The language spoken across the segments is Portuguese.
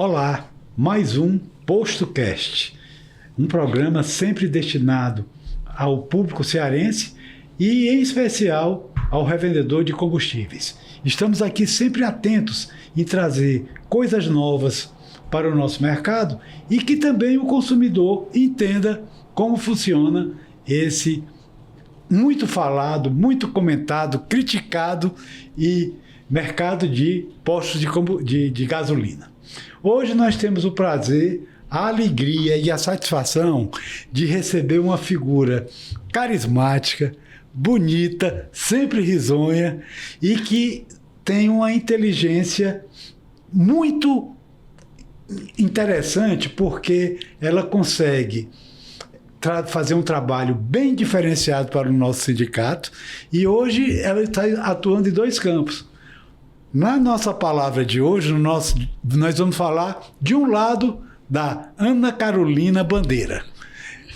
Olá, mais um PostoCast, um programa sempre destinado ao público cearense e, em especial, ao revendedor de combustíveis. Estamos aqui sempre atentos em trazer coisas novas para o nosso mercado e que também o consumidor entenda como funciona esse muito falado, muito comentado, criticado e mercado de postos de gasolina. Hoje nós temos o prazer, a alegria e a satisfação de receber uma figura carismática, bonita, sempre risonha e que tem uma inteligência muito interessante porque ela consegue fazer um trabalho bem diferenciado para o nosso sindicato e hoje ela está atuando em dois campos. Na nossa palavra de hoje, nós vamos falar de um lado da Ana Carolina Bandeira.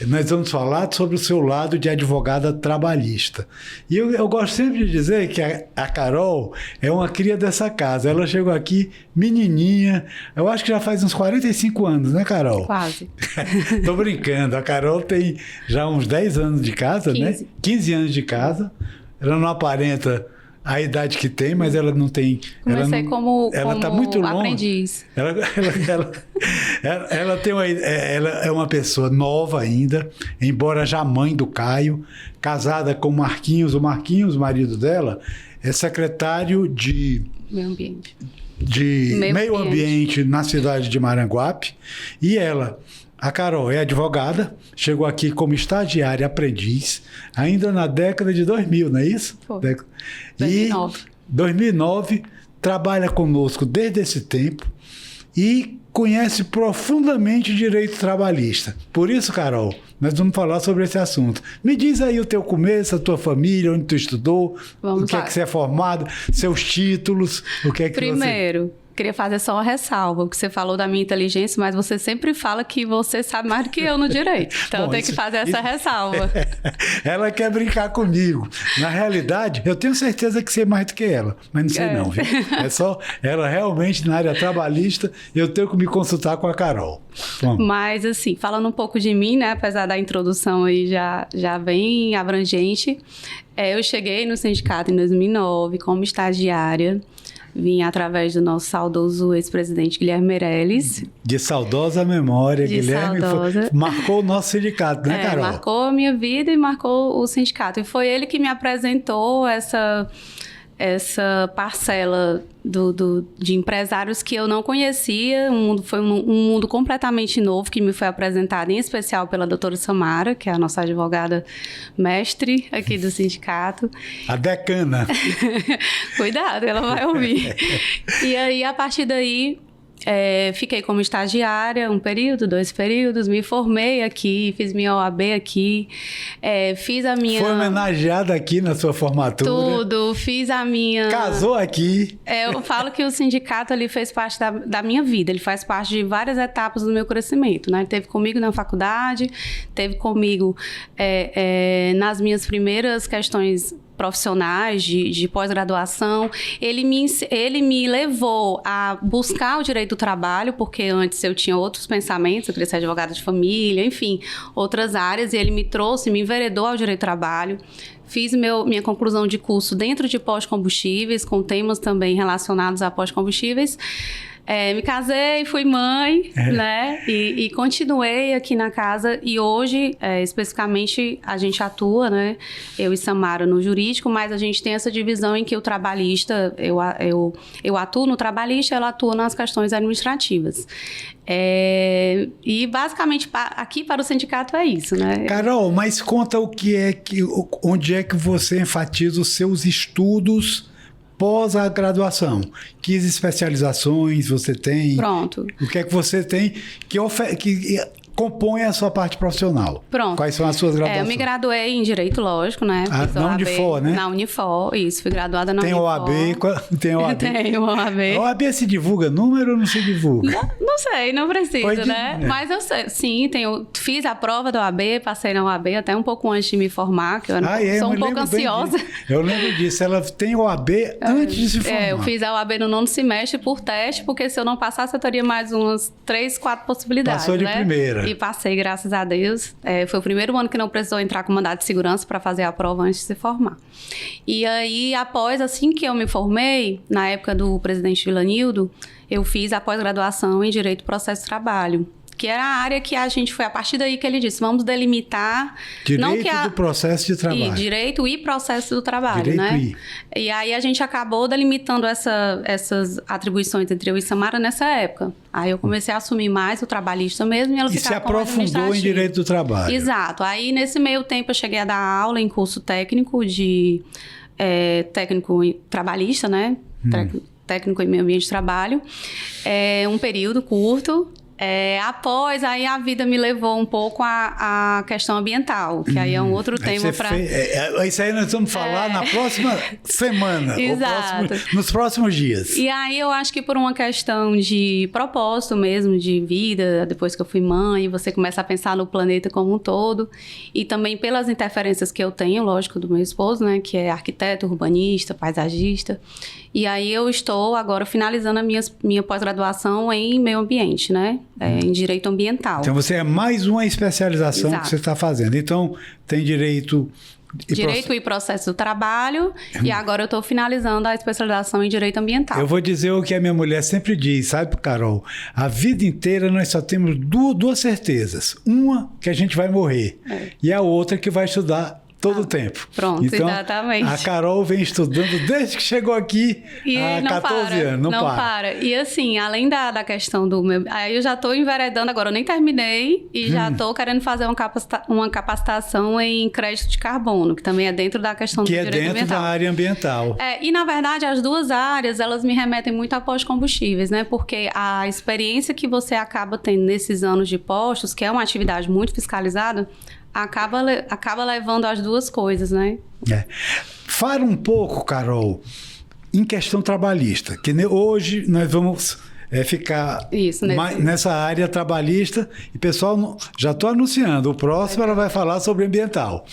Nós vamos falar sobre o seu lado de advogada trabalhista. E eu gosto sempre de dizer que a Carol é uma cria dessa casa. Ela chegou aqui menininha, eu acho que já faz uns 45 anos, né, Carol? Quase. Tô brincando, a Carol tem já uns 10 anos de casa, 15. né? 15 anos de casa. Ela não aparenta a idade que tem, mas ela não tem... Comecei como tá muito longe. Aprendiz. Ela é uma pessoa nova ainda, embora já mãe do Caio, casada com o Marquinhos. O Marquinhos, marido dela, é secretário de Meio Ambiente na cidade de Maranguape. E ela... A Carol é advogada, chegou aqui como estagiária aprendiz, ainda na década de 2000, não é isso? Foi. 2009. 2009, trabalha conosco desde esse tempo e conhece profundamente direito trabalhista. Por isso, Carol, nós vamos falar sobre esse assunto. Me diz aí o teu começo, a tua família, onde tu estudou, o que é que você é formado, seus títulos, o que é que Primeiro, queria fazer só uma ressalva, porque você falou da minha inteligência, mas você sempre fala que você sabe mais do que eu no direito. Então eu tenho que fazer essa ressalva. Ela quer brincar comigo. Na realidade, eu tenho certeza que sei mais do que ela, mas não sei não, viu? É só ela realmente na área trabalhista, eu tenho que me consultar com a Carol. Vamos. Mas assim, falando um pouco de mim, né, apesar da introdução aí já bem abrangente, eu cheguei no sindicato em 2009 como estagiária. Vim através do nosso saudoso ex-presidente Guilherme Meirelles. De saudosa memória, Guilherme marcou o nosso sindicato, né, Carol? Marcou a minha vida e marcou o sindicato. E foi ele que me apresentou essa parcela de empresários que eu não conhecia. Foi um mundo completamente novo que me foi apresentado, em especial pela doutora Samara, que é a nossa advogada mestre aqui do sindicato. A decana. Cuidado, ela vai ouvir. E aí, a partir daí... fiquei como estagiária 1 período, 2 períodos, me formei aqui, fiz minha OAB aqui, fiz a minha... Foi homenageada aqui na sua formatura. Tudo, fiz a minha... Casou aqui. Eu falo que o sindicato ali fez parte da minha vida, ele faz parte de várias etapas do meu crescimento, né? Ele teve comigo na faculdade, teve comigo nas minhas primeiras questões profissionais de pós-graduação. Ele me levou a buscar o direito do trabalho, porque antes eu tinha outros pensamentos, eu queria ser advogada de família, enfim, outras áreas, e ele me enveredou ao direito do trabalho. Fiz minha conclusão de curso dentro de pós-combustíveis, com temas também relacionados a pós-combustíveis. Me casei, fui mãe, né? E continuei aqui na casa. E hoje, especificamente, a gente atua, né? Eu e Samara no jurídico, mas a gente tem essa divisão em que o trabalhista, eu atuo no trabalhista, ela atua nas questões administrativas. E basicamente aqui para o sindicato é isso, né? Carol, mas conta onde é que você enfatiza os seus estudos pós a graduação. Que especializações você tem? Pronto. O que é que você tem que compõe a sua parte profissional? Pronto. Quais são as suas graduações? Eu me graduei em Direito, lógico, né? Na Unifor, né? Na Unifor, isso. Fui graduada na Unifor. Tem OAB? Tenho OAB. A OAB se divulga número ou não se divulga? Não sei, não preciso, né? Mas eu sei, sim, fiz a prova da OAB, passei na OAB até um pouco antes de me formar, que eu sou um pouco ansiosa. Eu lembro disso, ela tem OAB antes de se formar. Eu fiz a OAB no 9º semestre por teste, porque se eu não passasse, eu teria mais umas 3, 4 possibilidades. Passou de primeira. E passei, graças a Deus. Foi o primeiro ano que não precisou entrar com mandado de segurança para fazer a prova antes de se formar. E aí, após, assim que eu me formei, na época do presidente Vilanildo, eu fiz a pós-graduação em Direito do Processo de Trabalho, que era a área que a gente foi, a partir daí que ele disse, vamos delimitar... Direito do processo de trabalho. Direito e processo do trabalho, né? E aí a gente acabou delimitando essas atribuições entre eu e Samara nessa época. Aí eu comecei a assumir mais o trabalhista mesmo e ela ficava como administrativa. E se aprofundou em Direito do Trabalho. Exato. Aí nesse meio tempo eu cheguei a dar aula em curso técnico técnico trabalhista, né? Técnico em meio ambiente de trabalho, um período curto. Após, aí a vida me levou um pouco à questão ambiental, que aí é um outro tema para... Isso aí nós vamos falar na próxima semana, Exato. Nos próximos dias. E aí eu acho que por uma questão de propósito mesmo, de vida, depois que eu fui mãe, você começa a pensar no planeta como um todo, e também pelas interferências que eu tenho, lógico, do meu esposo, né, que é arquiteto, urbanista, paisagista. E aí eu estou agora finalizando a minha pós-graduação em meio ambiente, né? Em direito ambiental. Então você é mais uma especialização que você está fazendo. Então tem direito e processo do trabalho e agora eu estou finalizando a especialização em direito ambiental. Eu vou dizer o que a minha mulher sempre diz, sabe, Carol? A vida inteira nós só temos duas certezas. Uma, que a gente vai morrer. E a outra, que vai estudar todo o tempo. Pronto, então, exatamente. A Carol vem estudando desde que chegou aqui há 14 anos. Não para. E assim, além da questão do meu... Aí eu já estou enveredando agora, eu nem terminei e já estou querendo fazer uma capacitação em crédito de carbono, que também é dentro da questão do direito ambiental. Que é dentro da área ambiental. E na verdade as duas áreas, elas me remetem muito a pós-combustíveis, né? Porque a experiência que você acaba tendo nesses anos de postos, que é uma atividade muito fiscalizada, acaba levando as duas coisas, né? Fala um pouco, Carol, em questão trabalhista, que hoje nós vamos ficar nessa área trabalhista e, pessoal, já estou anunciando, o próximo ela vai falar sobre ambiental.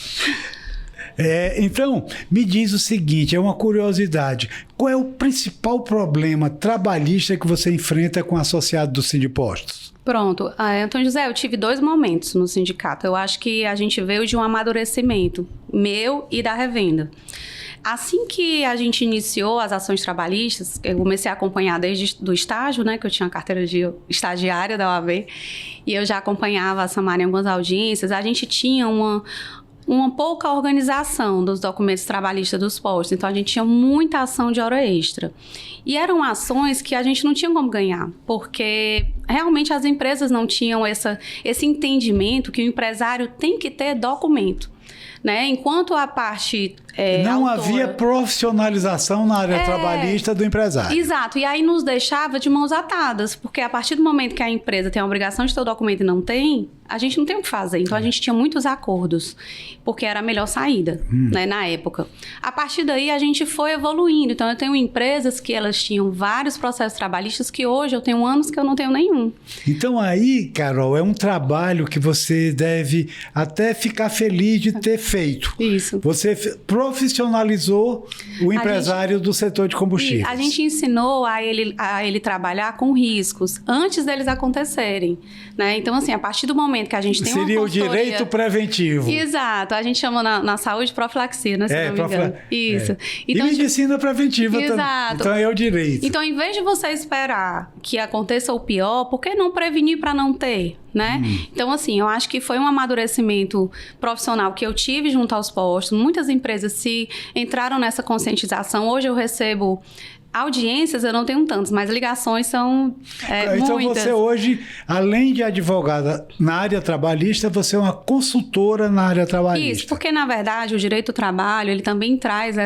Então, me diz o seguinte, é uma curiosidade, qual é o principal problema trabalhista que você enfrenta com o associado do Sindipostos? Pronto. Antônio José, eu tive 2 momentos no sindicato. Eu acho que a gente veio de um amadurecimento meu e da revenda. Assim que a gente iniciou as ações trabalhistas, eu comecei a acompanhar desde o estágio, né, que eu tinha a carteira de estagiária da OAB, e eu já acompanhava a Samara em algumas audiências, a gente tinha uma pouca organização dos documentos trabalhistas dos postos. Então, a gente tinha muita ação de hora extra. E eram ações que a gente não tinha como ganhar, porque realmente as empresas não tinham esse entendimento que o empresário tem que ter documento, né? Enquanto a parte não havia profissionalização na área trabalhista do empresário. Exato. E aí nos deixava de mãos atadas, porque a partir do momento que a empresa tem a obrigação de ter o documento e não tem, a gente não tem o que fazer. Então, a gente tinha muitos acordos, porque era a melhor saída, né, na época. A partir daí, a gente foi evoluindo. Então, eu tenho empresas que elas tinham vários processos trabalhistas que hoje eu tenho anos que eu não tenho nenhum. Então, aí, Carol, é um trabalho que você deve até ficar feliz de ter feito. Isso. Você profissionalizou o empresário do setor de combustíveis. A gente ensinou a ele trabalhar com riscos antes deles acontecerem, né? Então, assim, a partir do momento que a gente tem Seria uma consultoria... o direito preventivo. Exato. A gente chama na saúde profilaxia, né? Se não me engano. Isso. Então, e medicina preventiva também. Exato. Então, é o direito. Então, em vez de você esperar que aconteça o pior, por que não prevenir para não ter? Né? Então, assim, eu acho que foi um amadurecimento profissional que eu tive junto aos postos. Muitas empresas se entraram nessa conscientização. Hoje eu recebo audiências, eu não tenho tantas, mas ligações são então muitas. Você hoje, além de advogada na área trabalhista, você é uma consultora na área trabalhista. Isso, porque na verdade o direito do trabalho, ele também traz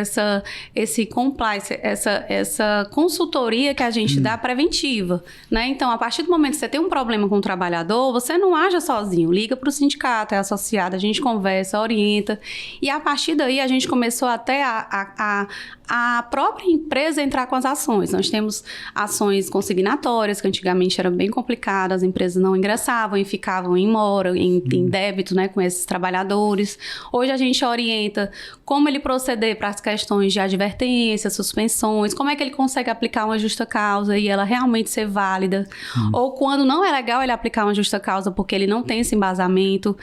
esse compliance, essa consultoria que a gente dá preventiva, né? Então, a partir do momento que você tem um problema com o trabalhador, você não age sozinho, liga para o sindicato, é associado, a gente conversa, orienta, e a partir daí a gente começou até a própria empresa entrar com as ações. Nós temos ações consignatórias, que antigamente era bem complicado, as empresas não ingressavam e ficavam em mora, em débito, né, com esses trabalhadores. Hoje a gente orienta como ele proceder para as questões de advertência, suspensões, como é que ele consegue aplicar uma justa causa e ela realmente ser válida. Ou quando não é legal ele aplicar uma justa causa porque ele não tem esse embasamento.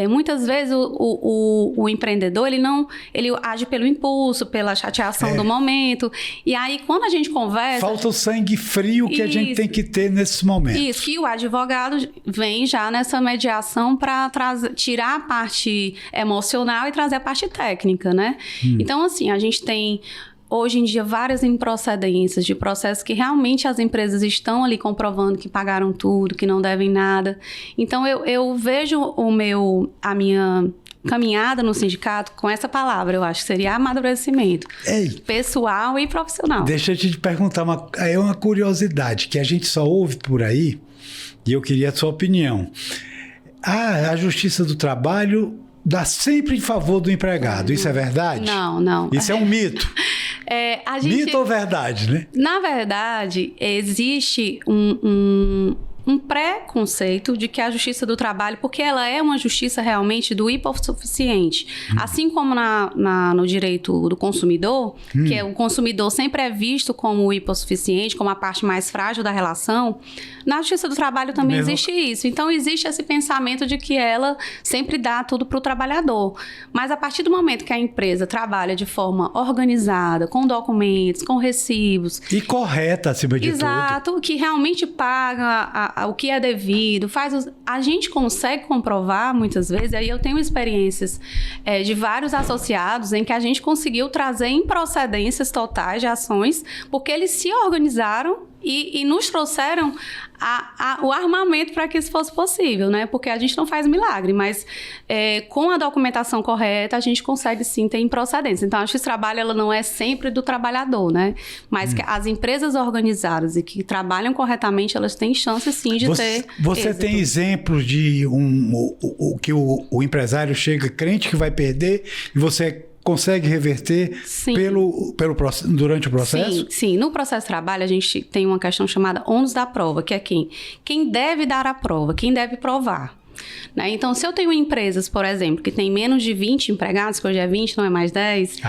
Muitas vezes o empreendedor, ele age pelo impulso, pela chateação do momento. E aí, quando a gente conversa... Falta o sangue frio que a gente tem que ter nesses momentos. Isso, que o advogado vem já nessa mediação para tirar a parte emocional e trazer a parte técnica, né? Então, assim, a gente tem... Hoje em dia, várias improcedências de processos que realmente as empresas estão ali comprovando que pagaram tudo, que não devem nada. Então, eu vejo a minha caminhada no sindicato com essa palavra, eu acho que seria amadurecimento. Pessoal e profissional. Deixa eu te perguntar, é uma curiosidade que a gente só ouve por aí, e eu queria a sua opinião. A Justiça do Trabalho dá sempre em favor do empregado, isso é verdade? Não. Isso é um mito. Mito ou verdade, né? Na verdade, existe um pré-conceito de que a Justiça do Trabalho, porque ela é uma justiça realmente do hipossuficiente. Assim como no direito do consumidor, que o consumidor sempre é visto como o hipossuficiente, como a parte mais frágil da relação, na Justiça do Trabalho também existe isso. Então, existe esse pensamento de que ela sempre dá tudo para o trabalhador. Mas, a partir do momento que a empresa trabalha de forma organizada, com documentos, com recibos... E correta, acima de tudo. Exato, que realmente paga o que é devido, a gente consegue comprovar muitas vezes, e aí eu tenho experiências de vários associados em que a gente conseguiu trazer improcedências totais de ações, porque eles se organizaram e nos trouxeram o armamento para que isso fosse possível, né? Porque a gente não faz milagre, mas com a documentação correta, a gente consegue sim ter improcedência. Então, acho que esse trabalho ela não é sempre do trabalhador, né? Mas que as empresas organizadas e que trabalham corretamente, elas têm chance sim de ter Você êxito. tem exemplos de que o empresário chega crente que vai perder e você consegue reverter durante o processo? Sim. No processo de trabalho, a gente tem uma questão chamada ônus da prova, que é quem deve dar a prova, quem deve provar. Né? Então, se eu tenho empresas, por exemplo, que tem menos de 20 empregados, que hoje é 20, não é mais 10,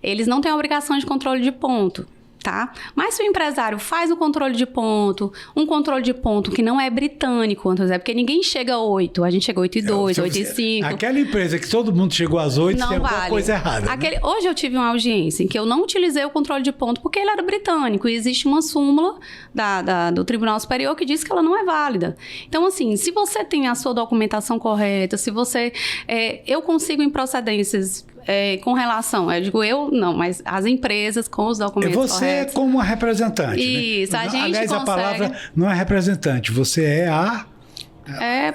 eles não têm a obrigação de controle de ponto. Tá? Mas se o empresário faz o controle de ponto, um controle de ponto que não é britânico, porque ninguém chega a 8, a gente chega a 8,2, 8,5. Aquela empresa que todo mundo chegou às 8, tem alguma coisa errada. Né? Hoje eu tive uma audiência em que eu não utilizei o controle de ponto porque ele era britânico e existe uma súmula do Tribunal Superior que diz que ela não é válida. Então, assim, se você tem a sua documentação correta, se você... eu consigo improcedências... com relação, mas as empresas com os documentos corretos. Você como a representante, isso, né? A gente Aliás, consegue... a palavra não é representante, você é a...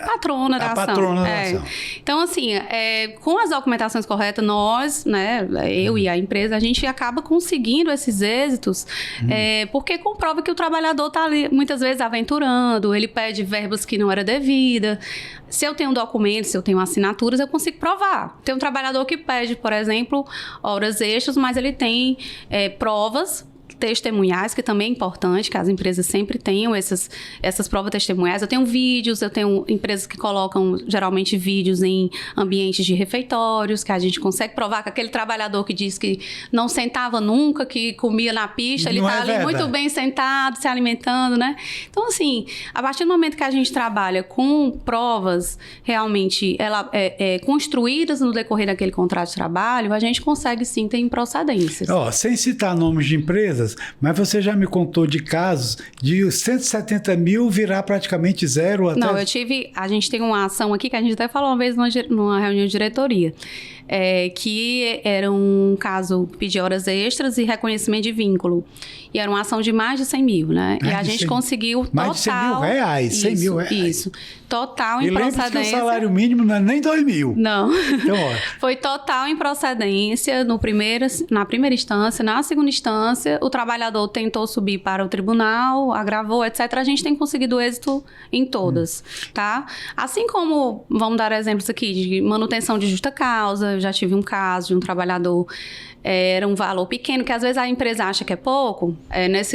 patrona da ação. Patrona da ação. Então, assim, com as documentações corretas, nós, né, eu e a empresa, a gente acaba conseguindo esses êxitos, porque comprova que o trabalhador está ali, muitas vezes, aventurando, ele pede verbas que não era devida. Se eu tenho documentos, se eu tenho assinaturas, eu consigo provar. Tem um trabalhador que pede, por exemplo, horas extras, mas ele tem provas testemunhais, que também é importante, que as empresas sempre tenham essas provas testemunhais. Eu tenho vídeos, eu tenho empresas que colocam, geralmente, vídeos em ambientes de refeitórios, que a gente consegue provar que aquele trabalhador que diz que não sentava nunca, que comia na pista, ele está ali muito bem sentado, se alimentando, né? Então, assim, a partir do momento que a gente trabalha com provas realmente construídas no decorrer daquele contrato de trabalho, a gente consegue, sim, ter improcedências. Sem citar nomes de empresas, mas você já me contou de casos de 170 mil virar praticamente zero até... Não, a gente tem uma ação aqui que a gente até falou uma vez numa reunião de diretoria, que era um caso pedir horas extras e reconhecimento de vínculo. E era uma ação de mais de 100 mil, né? E a gente conseguiu mais de 100 mil reais, 100 mil reais. Isso. Total improcedência. E lembra que o salário mínimo não é nem 2 mil. Não. Então, foi total improcedência na primeira instância. Na segunda instância, o trabalhador tentou subir para o tribunal, agravou, etc. A gente tem conseguido êxito em todas, tá? Assim como, vamos dar exemplos aqui, de manutenção de justa causa. eu já tive um caso de um trabalhador, era um valor pequeno, que às vezes a empresa acha que é pouco.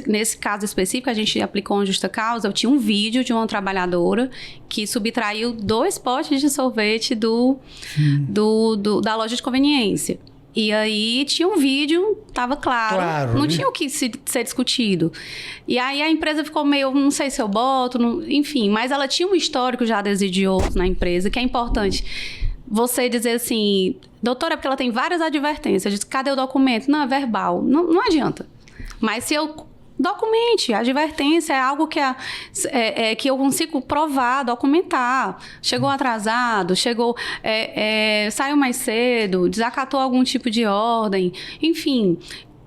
Nesse caso específico, a gente aplicou uma justa causa. Eu tinha um vídeo de uma trabalhadora que subtraiu 2 potes de sorvete da loja de conveniência. E aí tinha um vídeo, tava claro não tinha o que ser discutido. E aí a empresa ficou meio, não sei se eu boto, enfim, mas ela tinha um histórico já desidioso na empresa, que é importante você dizer assim, doutora, porque ela tem várias advertências, eu disse, cadê o documento? Não, é verbal, não adianta. Mas se eu documente, a advertência é algo que eu consigo provar, documentar. Chegou atrasado, saiu mais cedo, desacatou algum tipo de ordem, enfim.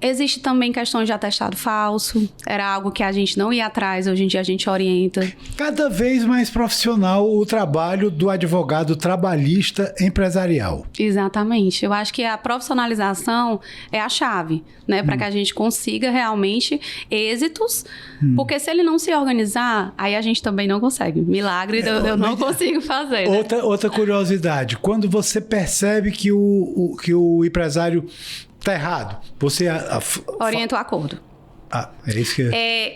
Existe também questões de atestado falso, era algo que a gente não ia atrás, hoje em dia a gente orienta. Cada vez mais profissional o trabalho do advogado trabalhista empresarial. Exatamente. Eu acho que a profissionalização é a chave, né? Para que a gente consiga realmente êxitos, porque se ele não se organizar, aí a gente também não consegue. Milagre eu não consigo fazer. Né? Outra curiosidade, quando você percebe que o empresário está errado, você orienta o acordo. É isso que...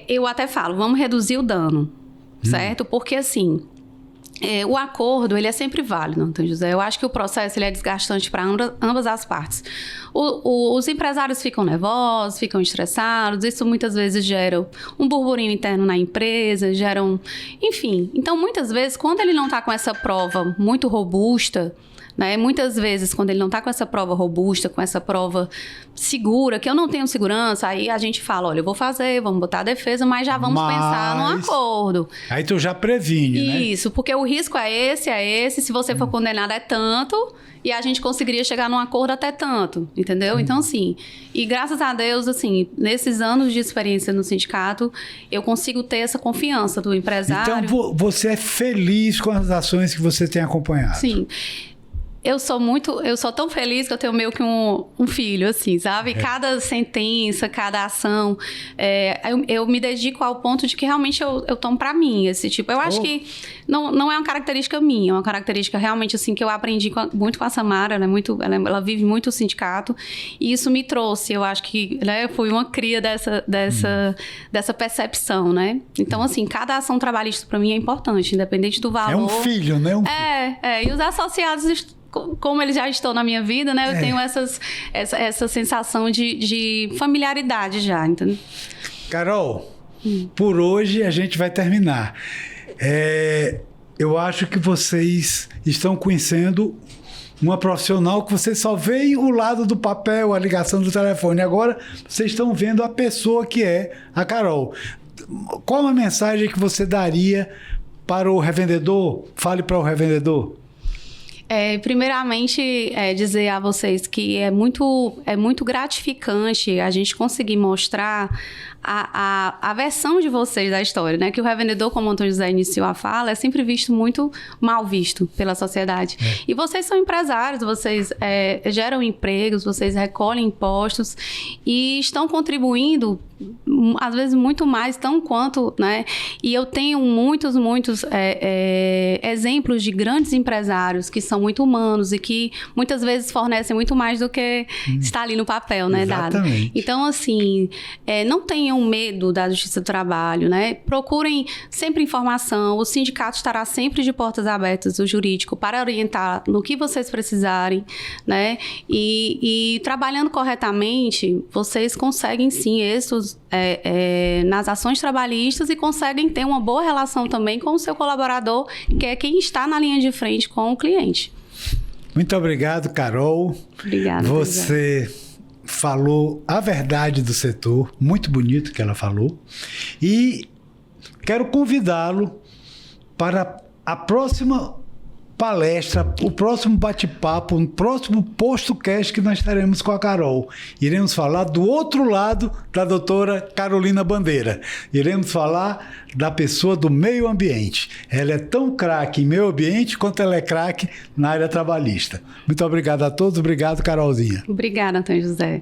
eu até falo, vamos reduzir o dano, certo? Porque assim, o acordo, ele é sempre válido, Antônio José. Eu acho que o processo ele é desgastante para ambas as partes. Os empresários ficam nervosos, ficam estressados, isso muitas vezes gera um burburinho interno na empresa, enfim. Então, muitas vezes, quando ele não está com essa prova muito robusta, né? Muitas vezes, quando ele não está com essa prova robusta, com essa prova segura, que eu não tenho segurança, aí a gente fala, olha, eu vou fazer, vamos botar a defesa, mas já vamos pensar num acordo. Aí tu já previne, né? Isso, porque o risco é esse, se você for condenado é tanto, e a gente conseguiria chegar num acordo até tanto, entendeu? Então, assim, e graças a Deus, assim, nesses anos de experiência no sindicato, eu consigo ter essa confiança do empresário. Então, você é feliz com as ações que você tem acompanhado? Sim. Eu sou tão feliz que eu tenho meio que um filho, assim, sabe? Cada sentença, cada ação, eu me dedico ao ponto de que realmente eu tomo pra mim esse tipo. Eu acho que não é uma característica minha, é uma característica realmente, assim, que eu aprendi muito com a Samara, ela vive muito o sindicato, e isso me trouxe, eu acho que, né, eu fui uma cria dessa percepção, né? Então, assim, cada ação trabalhista pra mim é importante, independente do valor. É um filho, né? E os associados, como eles já estão na minha vida, né? Eu tenho essa sensação de familiaridade já, entendeu? Carol, por hoje a gente vai terminar. Eu acho que vocês estão conhecendo uma profissional que vocês só veem o lado do papel, a ligação do telefone. Agora vocês estão vendo a pessoa que é a Carol. Qual a mensagem que você daria para o revendedor? Fale para o revendedor. Primeiramente, dizer a vocês que é muito gratificante a gente conseguir mostrar a versão de vocês da história, né? Que o revendedor, como o Antônio José iniciou a fala, é sempre visto muito mal visto pela sociedade. E vocês são empresários, vocês geram empregos, vocês recolhem impostos e estão contribuindo, às vezes, muito mais, tão quanto, né? E eu tenho muitos exemplos de grandes empresários que são muito humanos e que muitas vezes fornecem muito mais do que está ali no papel, né? Exatamente. Dado. Então, assim, não tenham medo da Justiça do Trabalho, né? Procurem sempre informação, o sindicato estará sempre de portas abertas, o jurídico, para orientar no que vocês precisarem, né? E trabalhando corretamente, vocês conseguem sim êxitos nas ações trabalhistas e conseguem ter uma boa relação também com o seu colaborador, que é quem está na linha de frente com o cliente. Muito obrigado, Carol. Obrigada. Você falou a verdade do setor, muito bonito que ela falou. E quero convidá-lo para a próxima palestra, o próximo bate-papo, o próximo PostoCast que nós teremos com a Carol. Iremos falar do outro lado da doutora Carolina Bandeira. Iremos falar da pessoa do meio ambiente. Ela é tão craque em meio ambiente quanto ela é craque na área trabalhista. Muito obrigado a todos. Obrigado, Carolzinha. Obrigada, Antônio José.